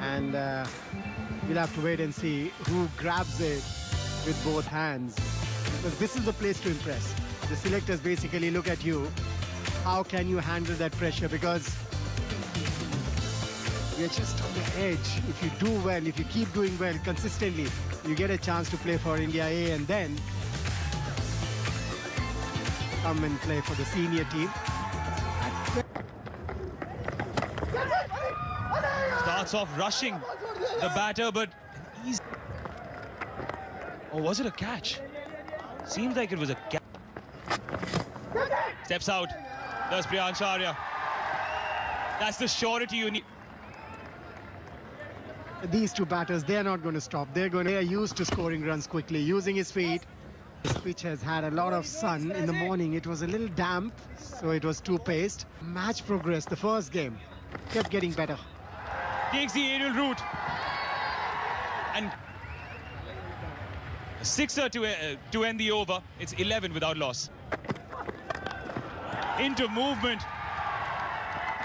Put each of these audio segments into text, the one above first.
And we'll have to wait and see who grabs it with both hands. Because this is the place to impress. The selectors basically look at you. How can you handle that pressure? Because you're just on the edge. If you do well, if you keep doing well consistently, you get a chance to play for India A and then come and play for the senior team. Starts off rushing the batter, but he's... Oh, was it a catch? Seems like it was a catch. Steps out. Does Priyansh Arya. That's the surety you need. These two batters, they're not going to stop. They are used to scoring runs quickly, using his feet. This pitch has had a lot of sun in the morning. It was a little damp, so it was too paced. Match progress, the first game, kept getting better. Takes the aerial route. And a sixer to end the over. It's 11 without loss. Into movement.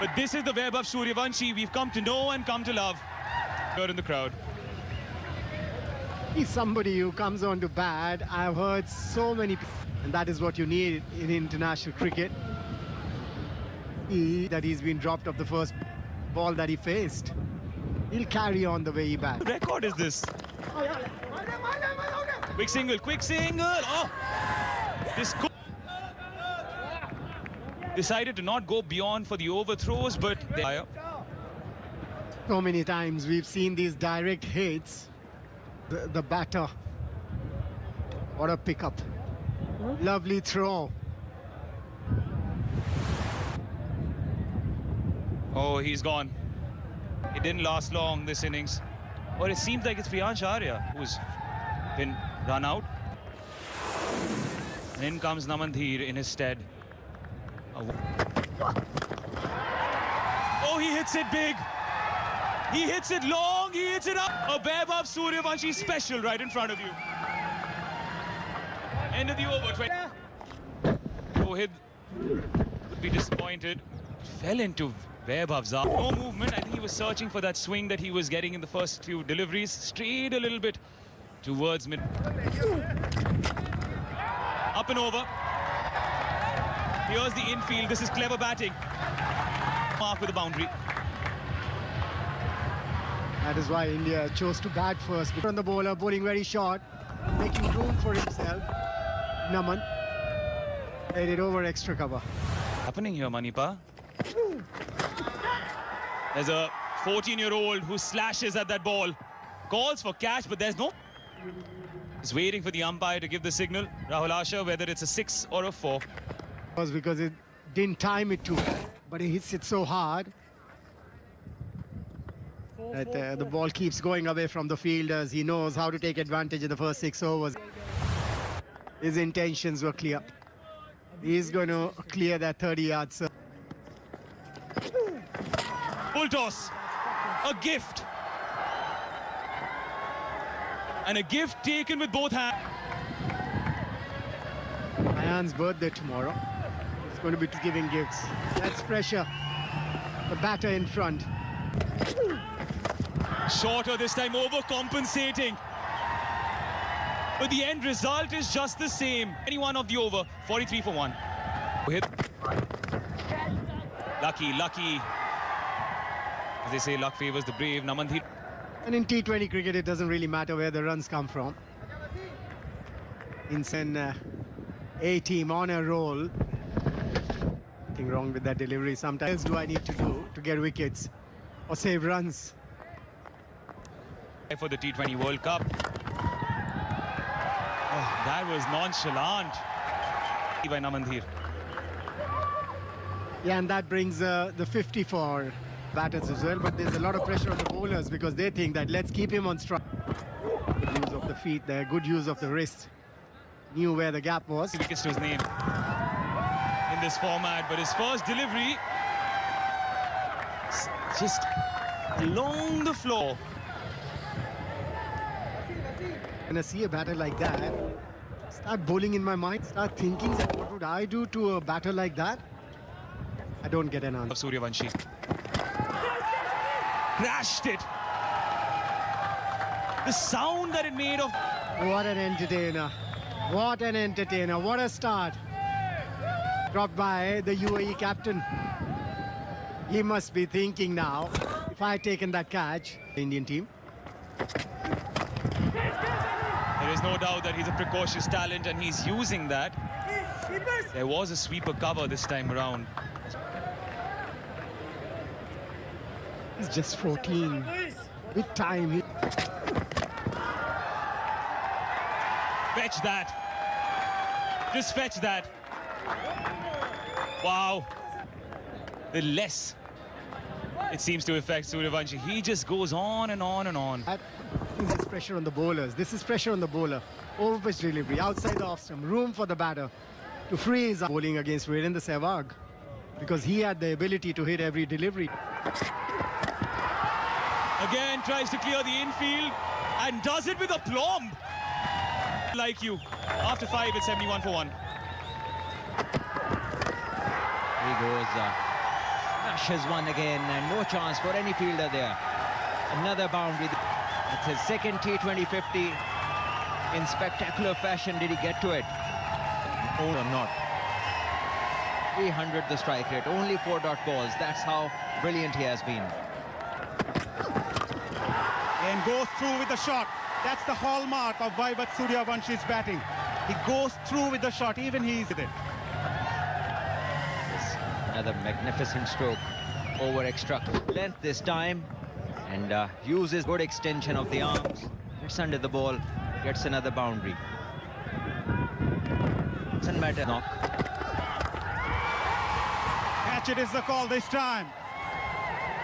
But this is the Vaibhav Suryavanshi we've come to know and come to love. Here in the crowd. He's somebody who comes on to bat. I've heard so many people, and that is what you need in international cricket. That he's been dropped off the first ball that he faced. He'll carry on the way he bats. What record is this? Quick single, quick single. Oh! This decided to not go beyond for the overthrows, but so many times we've seen these direct hits. The batter. What a pickup. Lovely throw. Oh, he's gone. It didn't last long, this innings. Or it seems like it's Priyansh Arya who's been run out. And in comes Namandhir in his stead. Oh, he hits it big. He hits it long, he hits it up. A Vaibhav Suryavanshi special right in front of you. End of the over. Rohit would be disappointed. Fell into Vaibhav's arm. No movement. I think he was searching for that swing that he was getting in the first few deliveries. Strayed a little bit towards mid. Up and over. Here's the infield. This is clever batting. Mark with a boundary. That is why India chose to bat first. On the bowler, bowling very short, making room for himself. Naman laid it over extra cover. Happening here, Manipa. There's a 14-year-old who slashes at that ball. Calls for catch, but there's no... He's waiting for the umpire to give the signal. Rahul Asher, whether it's a 6 or a 4. Because it didn't time it too well, but he hits it so hard that the ball keeps going away from the fielders. He knows how to take advantage in the first 6 overs. His intentions were clear. He's going to clear that 30 yards. Full toss. A gift. And a gift taken with both hands. Ayan's birthday tomorrow. It's going to be giving gifts. That's pressure. The batter in front. Shorter this time, overcompensating. But the end result is just the same. 21 of the over, 43 for 1. Hit. Lucky. As they say, luck favors the brave. Namandhir. And in T20 cricket, it doesn't really matter where the runs come from. In an A team on a roll. Nothing wrong with that delivery. Sometimes do I need to do to get wickets or save runs? For the T20 World Cup. Oh, that was nonchalant by Namandhir. Yeah, and that brings the 50 for batters as well, but there's a lot of pressure on the bowlers because they think that let's keep him on strike. Good use of the feet there, good use of the wrist. Knew where the gap was. Wickets to his name in this format, but his first delivery just along the floor. When I see a batter like that, start bowling in my mind, start thinking that what would I do to a batter like that? I don't get an answer. Suryavanshi crashed it The sound that it made of... What an entertainer. What an entertainer. What a start. Dropped by the UAE captain. He must be thinking now, if I had taken that catch, the Indian team. There is no doubt that he's a precocious talent and he's using that. There was a sweeper cover this time around. He's just 14. With time. Fetch that. Just fetch that. Wow. The less it seems to affect Suryavanshi. He just goes on and on and on. This is pressure on the bowlers. This is pressure on the bowler. Overpitch delivery, outside the off stump, room for the batter to freeze bowling against Virendra Sehwag, because he had the ability to hit every delivery. Again tries to clear the infield and does it with aplomb. Like you. After 5, it's 71 for 1. He goes, smashes one again, and no chance for any fielder there. Another boundary. It's his second T20 50. In spectacular fashion did he get to it. Or not. 300 the strike rate, only 4 dot balls. That's how brilliant he has been. And goes through with the shot. That's the hallmark of Vaibhav Suryavanshi's batting. He goes through with the shot, even he's with it. Another magnificent stroke over extra length this time, and uses good extension of the arms. Gets under the ball, gets another boundary. Doesn't matter. Knock. Catch it is the call this time.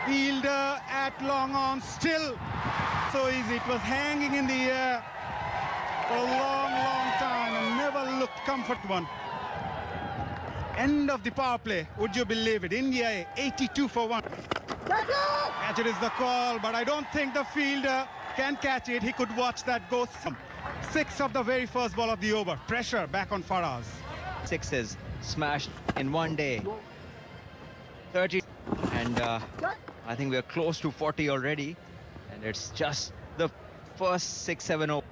Fielder at long on, still so easy. It was hanging in the air for a long, long time and never looked comfort one. End of the power play. Would you believe it? India 82 for 1. Catch it is the call, but I don't think the fielder can catch it. He could watch that go. 6 of the very first ball of the over. Pressure back on Faraz. 6s smashed in one day. 30, and I think we're close to 40 already, and it's just the first 6-7-0.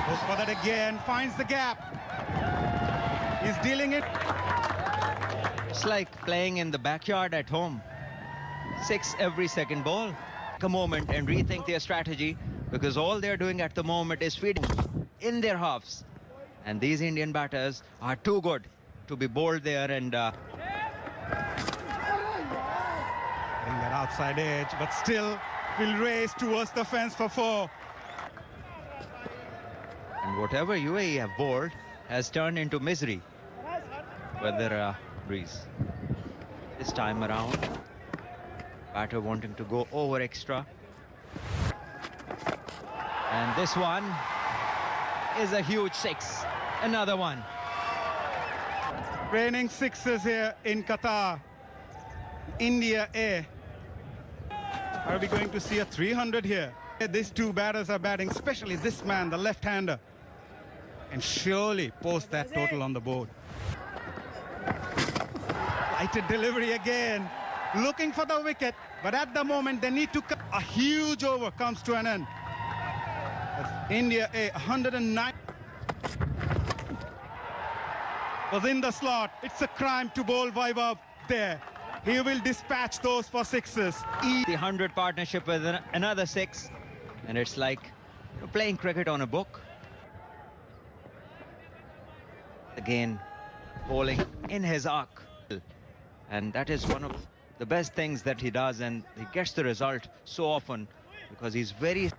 Goes for that again, finds the gap. He's dealing it. It's like playing in the backyard at home. 6 every second ball. Take a moment and rethink their strategy, because all they're doing at the moment is feeding in their halves. And these Indian batters are too good to be bowled there, and Getting that outside edge, but still will race towards the fence for 4. and whatever UAE have bowled has turned into misery. Whether breeze. This time around, batter wanting to go over extra. And this one is a huge 6. Another one. Raining 6s here in Qatar. India A. Are we going to see a 300 here? These 2 batters are batting, especially this man, the left-hander. And surely post that total on the board. Lighted delivery again. Looking for the wicket, but at the moment they need to cut. A huge over comes to an end. That's India A, 109. Was in the slot. It's a crime to bowl Vaibhav there. He will dispatch those for 6s. The 100 partnership with another 6, and it's like playing cricket on a book. Again, bowling in his arc, and that is one of the best things that he does, and he gets the result so often because he's very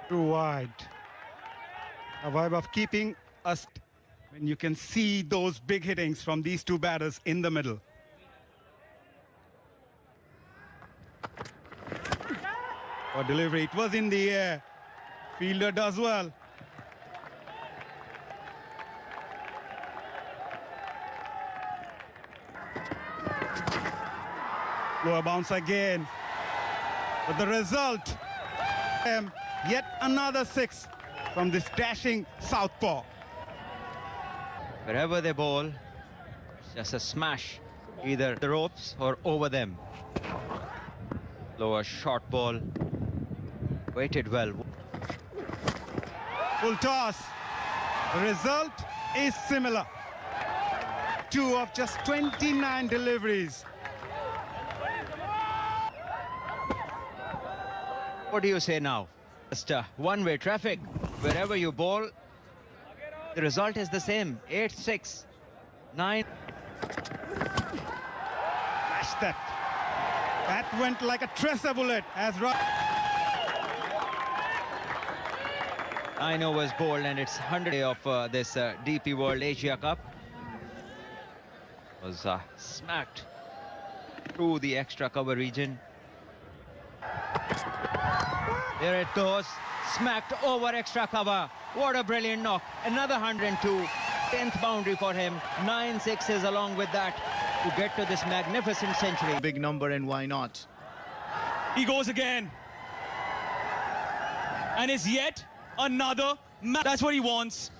too wide. Vaibhav keeping us when you can see those big hittings from these 2 batters in the middle. For delivery, it was in the air. Fielder does well. Lower bounce again. But the result, yet another 6 from this dashing southpaw. wherever they bowl, it's just a smash either the ropes or over them. Lower short ball. Weighted well. Full toss. The result is similar. 2 of just 29 deliveries. What do you say now? Just one-way traffic. Wherever you bowl, the result is the same. 8-6, 9. Smash that. That went like a tracer bullet as right. 9 overs bowled, and it's 100 of this DP World Asia Cup. Was smacked through the extra cover region. There it goes, smacked over extra cover. What a brilliant knock. Another 102, 10th boundary for him. 9 sixes along with that to get to this magnificent century. Big number, and why not? He goes again. And it's yet another match. That's what he wants.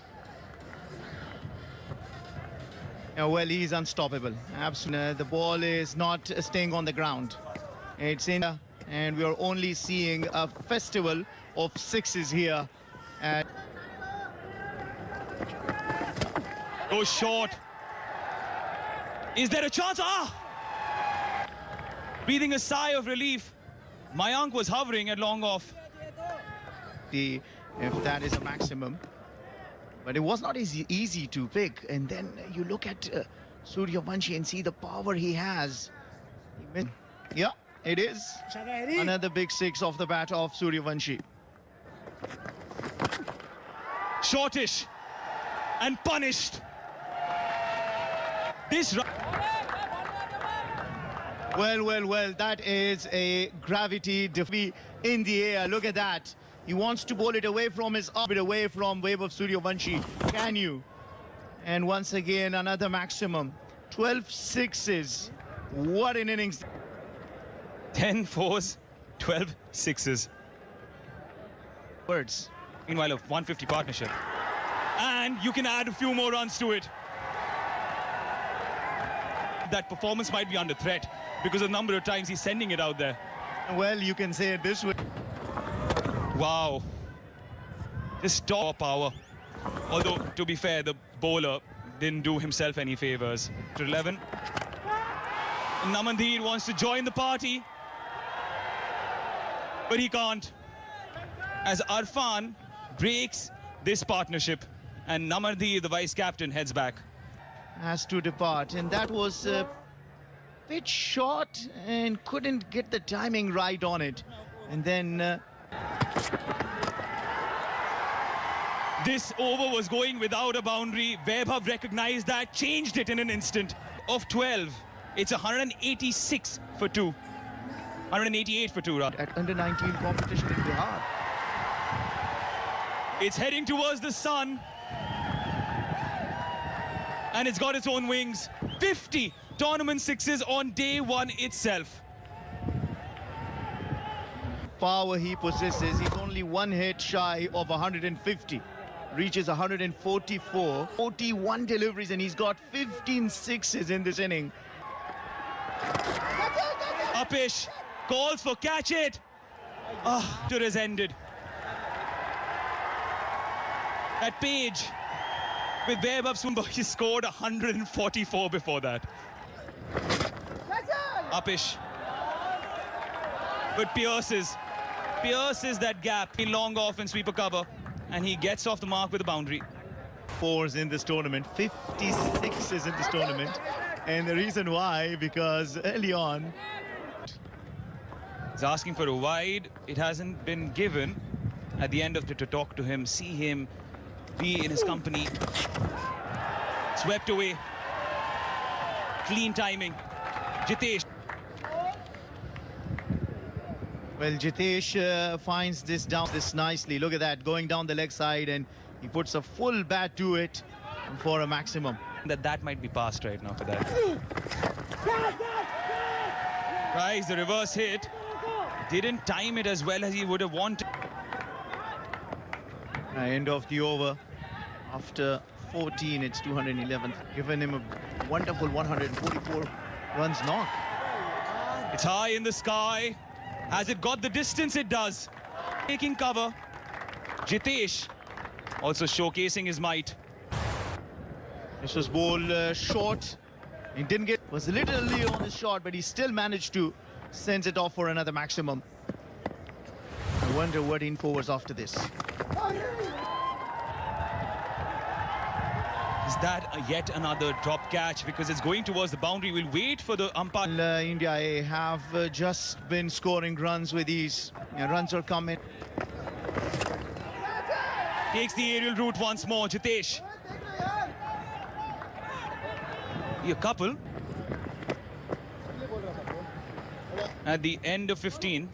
Yeah, well, he's unstoppable. Absolutely. The ball is not staying on the ground. It's in, and we are only seeing a festival of sixes here. And Goes short. Is there a chance? Breathing a sigh of relief. Mayank was hovering at long off. if that is a maximum. But it was not easy to pick. And then you look at Suryavanshi and see the power he has. Yeah, it is. Another big six off the bat of Suryavanshi. Shortish. And punished. This... Well, that is a gravity defeat in the air. Look at that. He wants to bowl it away from his arm, away from Vaibhav Suryavanshi. Can you? And once again, another maximum. 12 sixes. What an innings. 10 fours, 12 sixes. Words. Meanwhile, a 150 partnership. And you can add a few more runs to it. That performance might be under threat because of the number of times he's sending it out there. Well, you can say it this way. Wow. Just top power. Although, to be fair, the bowler didn't do himself any favors. To 11. Namandeer wants to join the party. But he can't. As Arfan breaks this partnership and Namandeer, the vice-captain, heads back. Has to depart, and that was a bit short and couldn't get the timing right on it. And then This over was going without a boundary. Vaibhav recognized that, changed it in an instant. Of 12, it's 186 for 2. 188 for 2, rather. at under 19 competition in Bihar. It's heading towards the sun. And it's got its own wings. 50 tournament sixes on day one itself. Power he possesses. He's only one hit shy of 150. Reaches 144. 41 deliveries, and he's got 15 sixes in this inning. Upish calls for catch it. It has ended. That page with Vaibhav Suryavanshi, he scored 144 before that. Upish. But pierces that gap. He long off and sweeper cover, and he gets off the mark with a boundary. Fours in this tournament, 56s in this tournament. And the reason why, because early on, He's asking for a wide. It hasn't been given. At the end of it, to talk to him, see him, be in his company. Swept away. Clean timing. Jitesh. well, Jitesh finds this nicely. Look at that, going down the leg side, and he puts a full bat to it for a maximum. That might be past right now for that. Price, the reverse hit. Didn't time it as well as he would have wanted. End of the over. After 14, it's 211. Given him a wonderful 144 runs knock. It's high in the sky. Has it got the distance? It does. Taking cover. Jitesh also showcasing his might. This was bowled short. He didn't get, was a little early on his shot, but he still managed to send it off for another maximum. I wonder what info was after this. Is that yet another drop catch? Because it's going towards the boundary. We'll wait for the umpire. India have just been scoring runs with these. Runs are coming. Takes the aerial route once more. Jitesh. A couple. At the end of 15.